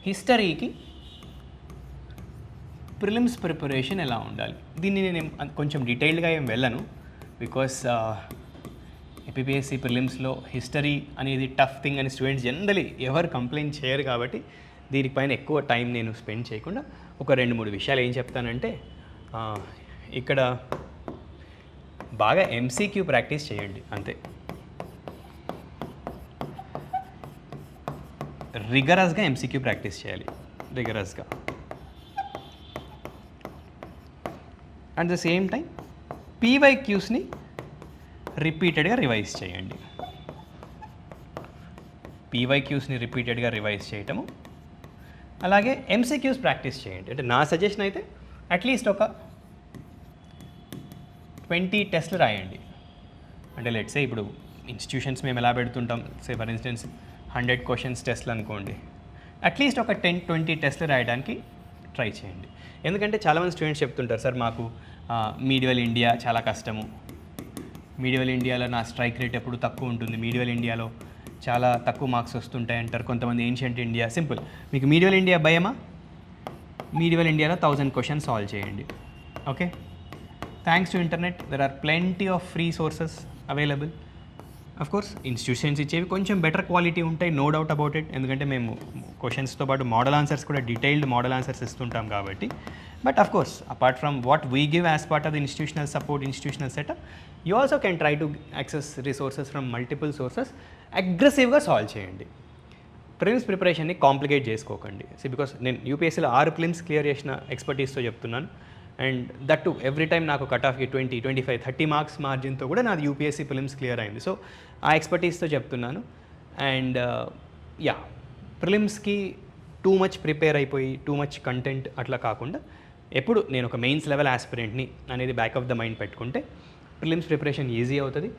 హిస్టరీకి prelims preparation ఎలా ఉండాలి, దీన్ని నేను కొంచెం డీటెయిల్డ్గా ఏం వెళ్ళను, బికాస్ ఏపీపీఎస్సీ ప్రిలిమ్స్లో హిస్టరీ అనేది టఫ్ థింగ్ అని స్టూడెంట్స్ జనరలీ ఎవరు కంప్లైంట్ చేయరు కాబట్టి దీనిపైన ఎక్కువ టైం నేను స్పెండ్ చేయకుండా ఒక 2-3 విషయాలు ఏం చెప్తానంటే, ఇక్కడ బాగా ఎంసీక్యూ ప్రాక్టీస్ చేయండి అంతే. రిగరస్గా ఎంసీక్యూ ప్రాక్టీస్ చేయాలి, రిగరస్గా. అట్ ద సేమ్ టైం పీవైక్యూస్ని రిపీటెడ్గా రివైజ్ చేయండి. పీవైక్యూస్ని రిపీటెడ్గా రివైజ్ చేయటము, అలాగే ఎంసీక్యూస్ ప్రాక్టీస్ చేయండి. అంటే నా సజెషన్ అయితే అట్లీస్ట్ ఒక 20 టెస్ట్లు రాయండి. అంటే లెట్సే ఇప్పుడు ఇన్స్టిట్యూషన్స్ మేము ఎలా పెడుతుంటాం, సే ఫర్ ఇన్స్టెన్స్ 100 క్వశ్చన్స్ టెస్ట్లు అనుకోండి, అట్లీస్ట్ ఒక 10-20 టెస్ట్లు రాయడానికి ట్రై చేయండి. ఎందుకంటే చాలామంది స్టూడెంట్స్ చెప్తుంటారు, సార్ మాకు మీడియల్ ఇండియా చాలా కష్టము, మీడియల్ ఇండియాలో నా స్ట్రైక్ రేట్ ఎప్పుడు తక్కువ ఉంటుంది, మీడియల్ ఇండియాలో చాలా తక్కువ మార్క్స్ వస్తుంటాయి అంటారు కొంతమంది. ఏన్షియంట్ ఇండియా సింపుల్, మీకు మీడియల్ ఇండియా భయమా? మీడియల్ ఇండియాలో 1000 క్వశ్చన్స్ సాల్వ్ చేయండి. Okay, thanks to internet there are plenty of free sources available. Of course institutions ఇచ్చేవి కొంచెం బెటర్ క్వాలిటీ ఉంటాయి, నో డౌట్ అబౌట్ ఇట్. ఎందుకంటే మేము క్వశ్చన్స్తో పాటు మోడల్ ఆన్సర్స్ కూడా డీటెయిల్డ్ మోడల్ ఆన్సర్స్ ఇస్తుంటాం కాబట్టి. But of course apart from what we give as part of the institutional support, institutional setup, you also can try to access resources from multiple sources. అగ్రెసివ్గా solve చేయండి. Prelims ప్రిపరేషన్ని complicate చేసుకోకండి. Because నేను యూపీఎస్సీలో 6 prelims clear చేసిన ఎక్స్పర్టీస్తో చెప్తున్నాను. And that to every time నాకు cut ఆఫ్కి 20, 25, 30 marks మార్జిన్తో కూడా నాది UPSC prelims clear అయింది. సో ఆ ఎక్స్పర్టీస్తో చెప్తున్నాను. అండ్ ప్రిలిమ్స్కి టూ మచ్ ప్రిపేర్ అయిపోయి టూ మచ్ కంటెంట్ అట్లా కాకుండా, ఎప్పుడు నేను ఒక మెయిన్స్ లెవెల్ ఆస్పిరెంట్ని అనేది బ్యాక్ ఆఫ్ ద మైండ్ పెట్టుకుంటే ప్రిలిమ్స్ ప్రిపరేషన్ ఈజీ అవుతుంది.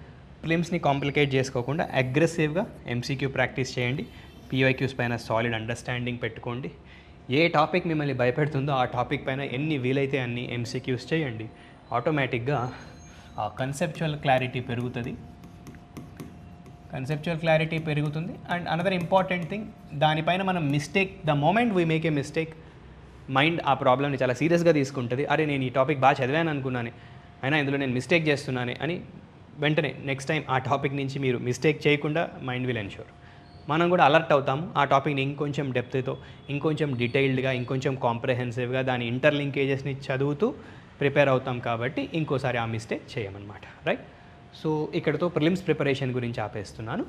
ప్రిలిమ్స్ని కాంప్లికేట్ చేసుకోకుండా అగ్రెసివ్గా ఎంసీక్యూ ప్రాక్టీస్ చేయండి. పీవైక్యూస్ పైన సాలిడ్ అండర్స్టాండింగ్ పెట్టుకోండి. ఏ టాపిక్ మిమ్మల్ని భయపెడుతుందో ఆ టాపిక్ పైన ఎన్ని వీలైతే అన్ని ఎంసీక్యూస్ చేయండి. ఆటోమేటిక్గా ఆ కన్సెప్చువల్ క్లారిటీ పెరుగుతుంది. అండ్ అనదర్ ఇంపార్టెంట్ థింగ్, దానిపైన మనం mistake, the moment we make a mistake, mind ఆ ప్రాబ్లమ్ని చాలా సీరియస్గా తీసుకుంటుంది. అరే నేను ఈ టాపిక్ బాగా చదివాను అనుకున్నాను, అయినా ఇందులో నేను మిస్టేక్ చేస్తున్నాను అని వెంటనే నెక్స్ట్ టైం ఆ టాపిక్ నుంచి మీరు మిస్టేక్ చేయకుండా మైండ్ విల్ ఎన్ష్యూర్. మనం కూడా అలర్ట్ అవుతాము. ఆ టాపిక్ని ఇంకొంచెం డెప్త్తో, ఇంకొంచెం డీటెయిల్డ్గా, ఇంకొంచెం కాంప్రహెన్సివ్గా దాని ఇంటర్లింకేజెస్ని చదువుతూ ప్రిపేర్ అవుతాం కాబట్టి ఇంకోసారి ఆ మిస్టేక్ చేయమన్నమాట. రైట్? సో ఇక్కడతో ప్రిలిమ్స్ ప్రిపరేషన్ గురించి ఆపేస్తున్నాను.